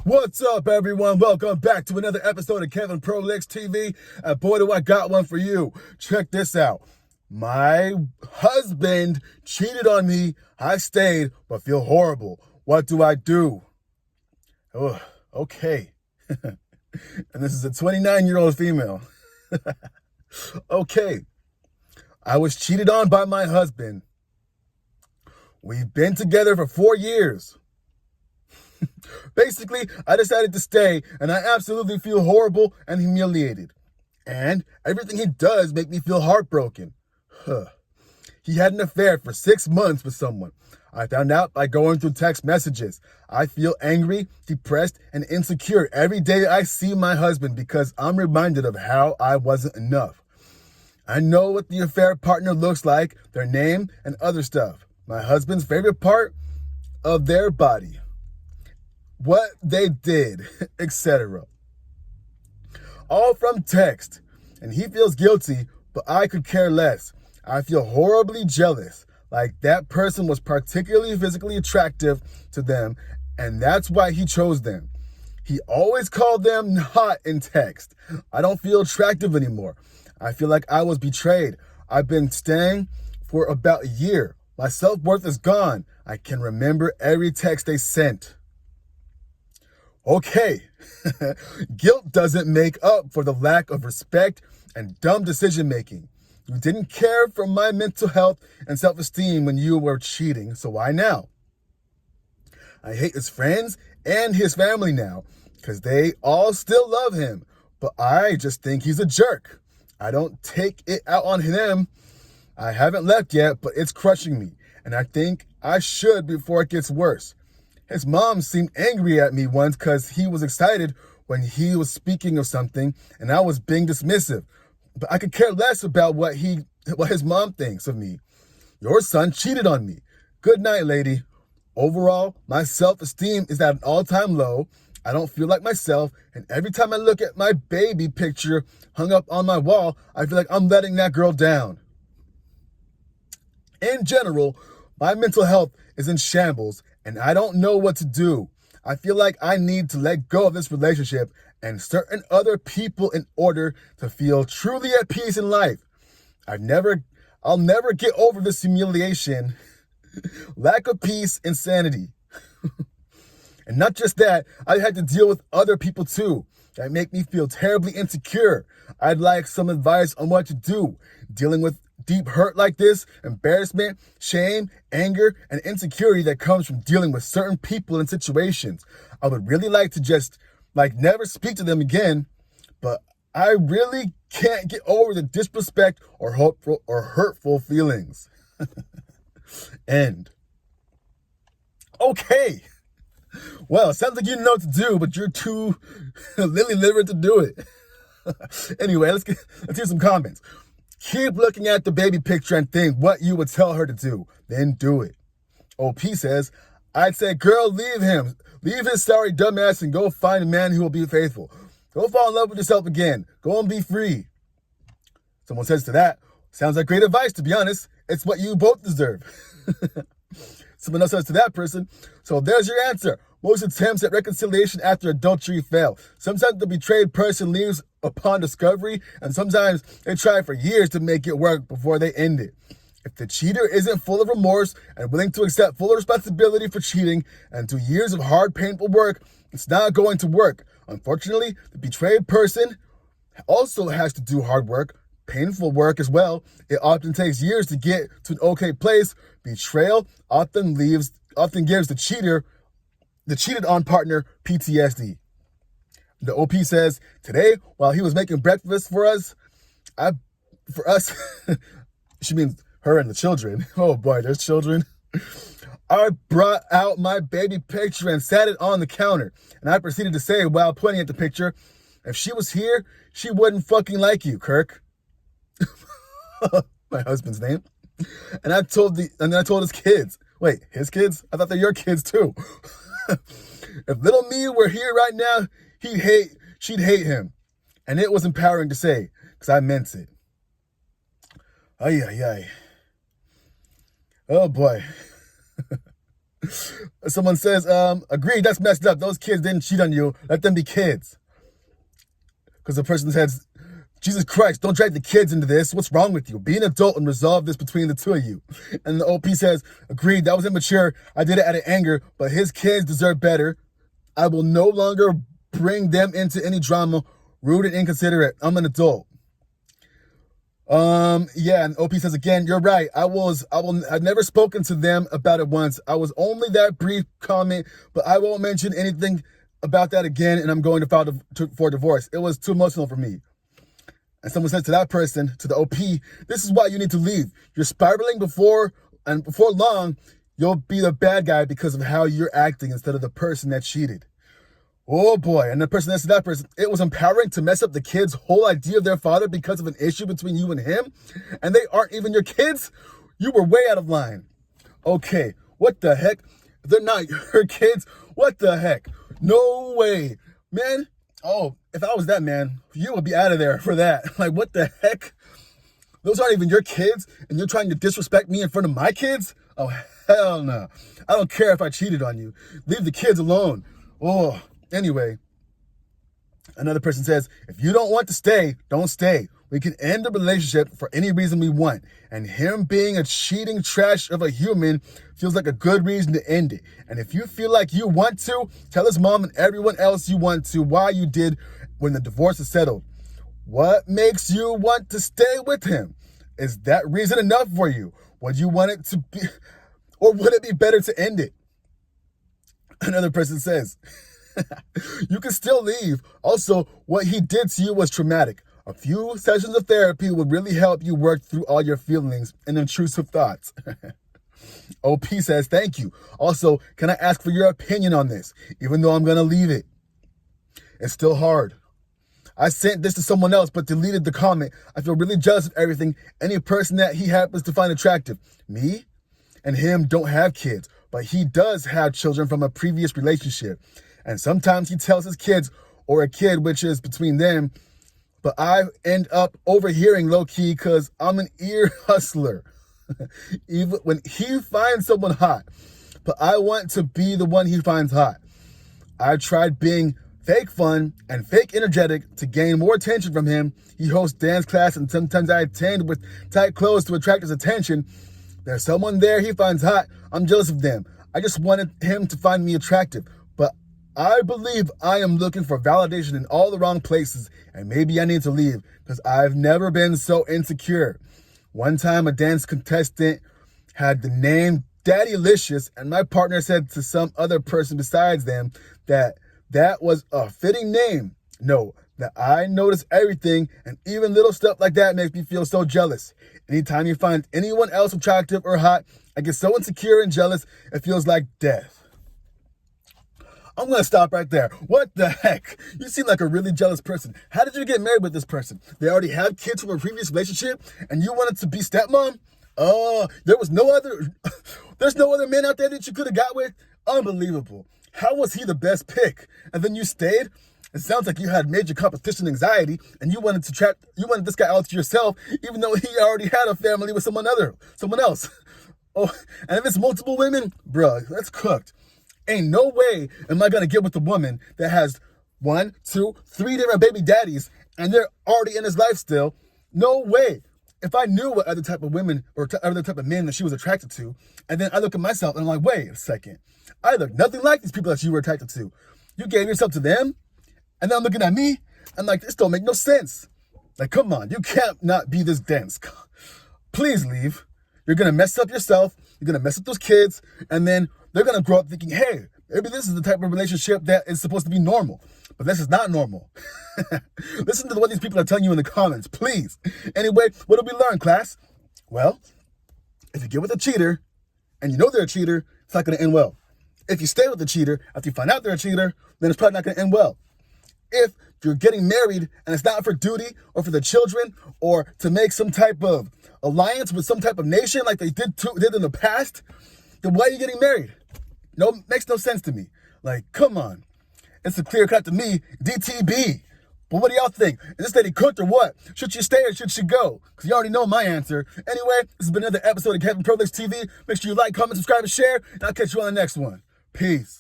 What's up, everyone? Welcome back to another episode of Kevin Prolix TV. And boy, do I got one for you. Check this out. My husband cheated on me. I stayed, but feel horrible. What do I do? Oh, okay. And this is a 29-year-old female. Okay. I was cheated on by my husband. We've been together for 4 years. Basically, I decided to stay, and I absolutely feel horrible and humiliated. And everything he does make me feel heartbroken. He had an affair for 6 months with someone. I found out by going through text messages. I feel angry, depressed, and insecure every day I see my husband because I'm reminded of how I wasn't enough. I know what the affair partner looks like, their name, and other stuff. My husband's favorite part of their body, what they did, etc. All from text. And he feels guilty, but I could care less. I feel horribly jealous, like that person was particularly physically attractive to them, and that's why he chose them. He always called them hot in text. I don't feel attractive anymore. I feel like I was betrayed. I've been staying for about a year. My self-worth is gone. I can remember every text they sent. Okay, guilt doesn't make up for the lack of respect and dumb decision-making. You didn't care for my mental health and self-esteem when you were cheating, so why now? I hate his friends and his family now because they all still love him, but I just think he's a jerk. I don't take it out on him. I haven't left yet, but it's crushing me, and I think I should before it gets worse. His mom seemed angry at me once because he was excited when he was speaking of something and I was being dismissive. But I could care less about what his mom thinks of me. Your son cheated on me. Good night, lady. Overall, my self-esteem is at an all-time low. I don't feel like myself, and every time I look at my baby picture hung up on my wall, I feel like I'm letting that girl down. In general, my mental health is in shambles, and I don't know what to do. I feel like I need to let go of this relationship and certain other people in order to feel truly at peace in life. I'll never get over this humiliation, lack of peace, insanity. And not just that, I had to deal with other people too that make me feel terribly insecure. I'd like some advice on what to do. Dealing with deep hurt like this, embarrassment, shame, anger, and insecurity that comes from dealing with certain people and situations. I would really like to just never speak to them again, but I really can't get over the disrespect or hurtful feelings. End. Okay. Well, it sounds like you know what to do, but you're too lily-livered to do it. Anyway, let's hear some comments. Keep looking at the baby picture and think what you would tell her to do. Then do it. OP says, I'd say, girl, leave him. Leave his sorry dumbass and go find a man who will be faithful. Go fall in love with yourself again. Go and be free. Someone says to that, sounds like great advice, to be honest. It's what you both deserve. Someone else says to that person, so there's your answer. Most attempts at reconciliation after adultery fail. Sometimes the betrayed person leaves upon discovery, and sometimes they try for years to make it work before they end it. If the cheater isn't full of remorse and willing to accept full responsibility for cheating and do years of hard, painful work, it's not going to work. Unfortunately, the betrayed person also has to do hard work, painful work as well. It often takes years to get to an okay place. Betrayal often gives the cheated on partner PTSD. The OP says, today, while he was making breakfast for us, she means her and the children. Oh boy, there's children. I brought out my baby picture and sat it on the counter. And I proceeded to say while pointing at the picture, if she was here, she wouldn't fucking like you, Kirk. My husband's name. And then I told his kids. Wait, his kids? I thought they're your kids too. If little me were here right now, she'd hate him. And it was empowering to say, because I meant it. Ay, ay, ay. Oh boy. Someone says, agreed, that's messed up. Those kids didn't cheat on you. Let them be kids. Because the person says, Jesus Christ, don't drag the kids into this. What's wrong with you? Be an adult and resolve this between the two of you. And the OP says, agreed, that was immature. I did it out of anger, but his kids deserve better. I will no longer bring them into any drama. Rude and inconsiderate. I'm an adult. Yeah, and OP says again, you're right. I've never spoken to them about it once. I was only that brief comment, but I won't mention anything about that again, and I'm going to file for divorce. It was too emotional for me. And someone says to that person, to the OP, this is why you need to leave. You're spiraling before long, you'll be the bad guy because of how you're acting instead of the person that cheated. Oh boy. And the person says to that person, it was empowering to mess up the kid's whole idea of their father because of an issue between you and him. And they aren't even your kids. You were way out of line. Okay. What the heck? They're not your kids. What the heck? No way, man. Oh, if I was that man, you would be out of there for that. Like, what the heck? Those aren't even your kids, and you're trying to disrespect me in front of my kids? Oh, hell no. I don't care if I cheated on you. Leave the kids alone. Oh, anyway. Another person says, if you don't want to stay, don't stay. We can end the relationship for any reason we want. And him being a cheating trash of a human feels like a good reason to end it. And if you feel like you want to, tell his mom and everyone else you want to why you did when the divorce is settled. What makes you want to stay with him? Is that reason enough for you? Would you want it to be, or would it be better to end it? Another person says, you can still leave. Also, what he did to you was traumatic. A few sessions of therapy would really help you work through all your feelings and intrusive thoughts. OP says, thank you. Also, can I ask for your opinion on this? Even though I'm going to leave it. It's still hard. I sent this to someone else, but deleted the comment. I feel really jealous of everything. Any person that he happens to find attractive. Me and him don't have kids, but he does have children from a previous relationship. And sometimes he tells his kids or a kid, which is between them, but I end up overhearing low-key because I'm an ear hustler. Even when he finds someone hot, but I want to be the one he finds hot. I tried being fake fun and fake energetic to gain more attention from him. He hosts dance class and sometimes I attend with tight clothes to attract his attention. There's someone there he finds hot. I'm jealous of them. I just wanted him to find me attractive, but I believe I am looking for validation in all the wrong places, and maybe I need to leave because I've never been so insecure. One time a dance contestant had the name Daddylicious, and my partner said to some other person besides them that was a fitting name. No, that I notice everything, and even little stuff like that makes me feel so jealous. Anytime you find anyone else attractive or hot, I get so insecure and jealous, it feels like death. I'm going to stop right there. What the heck? You seem like a really jealous person. How did you get married with this person? They already have kids from a previous relationship and you wanted to be stepmom? Oh, there's no other man out there that you could have got with? Unbelievable. How was he the best pick? And then you stayed? It sounds like you had major competition anxiety and you wanted this guy out to yourself even though he already had a family with someone else. Oh, and if it's multiple women, bro, that's cooked. Ain't no way am I going to get with a woman that has 1, 2, 3 different baby daddies and they're already in his life still. No way. If I knew what other type of women or other type of men that she was attracted to, and then I look at myself and I'm like, wait a second. I look nothing like these people that you were attracted to. You gave yourself to them, and then I'm looking at me. I'm like, this don't make no sense. Like, come on. You can't not be this dense. Please leave. You're going to mess up yourself. You're going to mess up those kids, and then they're going to grow up thinking, hey, maybe this is the type of relationship that is supposed to be normal. But this is not normal. Listen to what these people are telling you in the comments, please. Anyway, what did we learn, class? Well, if you get with a cheater and you know they're a cheater, it's not going to end well. If you stay with the cheater after you find out they're a cheater, then it's probably not going to end well. If you're getting married and it's not for duty or for the children or to make some type of alliance with some type of nation like they did in the past, then why are you getting married? No, makes no sense to me. Like, come on. It's a clear cut to me. DTB. But what do y'all think? Is this lady cooked or what? Should she stay or should she go? Because you already know my answer. Anyway, this has been another episode of Kevin Privilege TV. Make sure you like, comment, subscribe, and share. And I'll catch you on the next one. Peace.